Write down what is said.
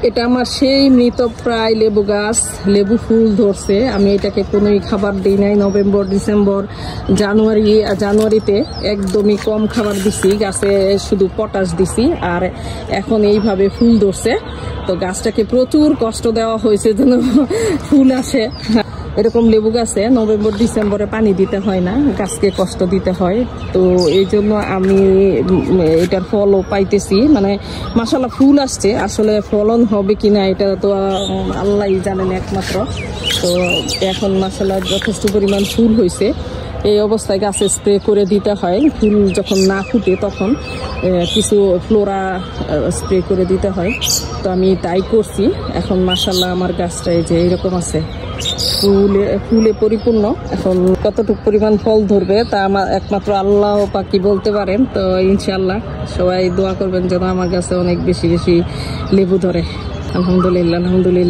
এটা আমার সেই মৃতপ্রায় লেবু গাছ, লেবু ফুল ধরছে। আমি এটাকে কোনোই খাবার দিই নাই। নভেম্বর, ডিসেম্বর, জানুয়ারিতে একদমই কম খাবার দিছি, গাছে শুধু পটাশ দিছি। আর এখন এইভাবে ফুল ধরছে। তো গাছটাকে প্রচুর কষ্ট দেওয়া হয়েছে যেন ফুল আসে। এরকম লেবু গাছে নভেম্বর ডিসেম্বরে পানি দিতে হয় না, গাছকে কষ্ট দিতে হয়। তো এই জন্য আমি এটার ফলও পাইতেছি, মানে মাশাআল্লাহ ফুল আসছে। আসলে ফলন হবে কিনা এটা তো আল্লাহই জানেন একমাত্র। তো এখন মাশাআল্লাহ যথেষ্ট পরিমাণ ফুল হয়েছে। এই অবস্থায় গাছে স্প্রে করে দিতে হয়, ফুল যখন না ফুটে তখন কিছু ফ্লোরা স্প্রে করে দিতে হয়। তো আমি তাই করছি। এখন মাশাআল্লাহ আমার গাছটা এই যে এরকম আছে, ফুলে পরিপূর্ণ। এখন কতটুকু পরিমাণ ফল ধরবে তা আমার একমাত্র আল্লাহ পাকি বলতে পারেন। তো ইনশাআল্লাহ সবাই দোয়া করবেন যেন আমার গাছে অনেক বেশি বেশি লেবু ধরে। আলহামদুলিল্লাহ, আলহামদুলিল্লাহ।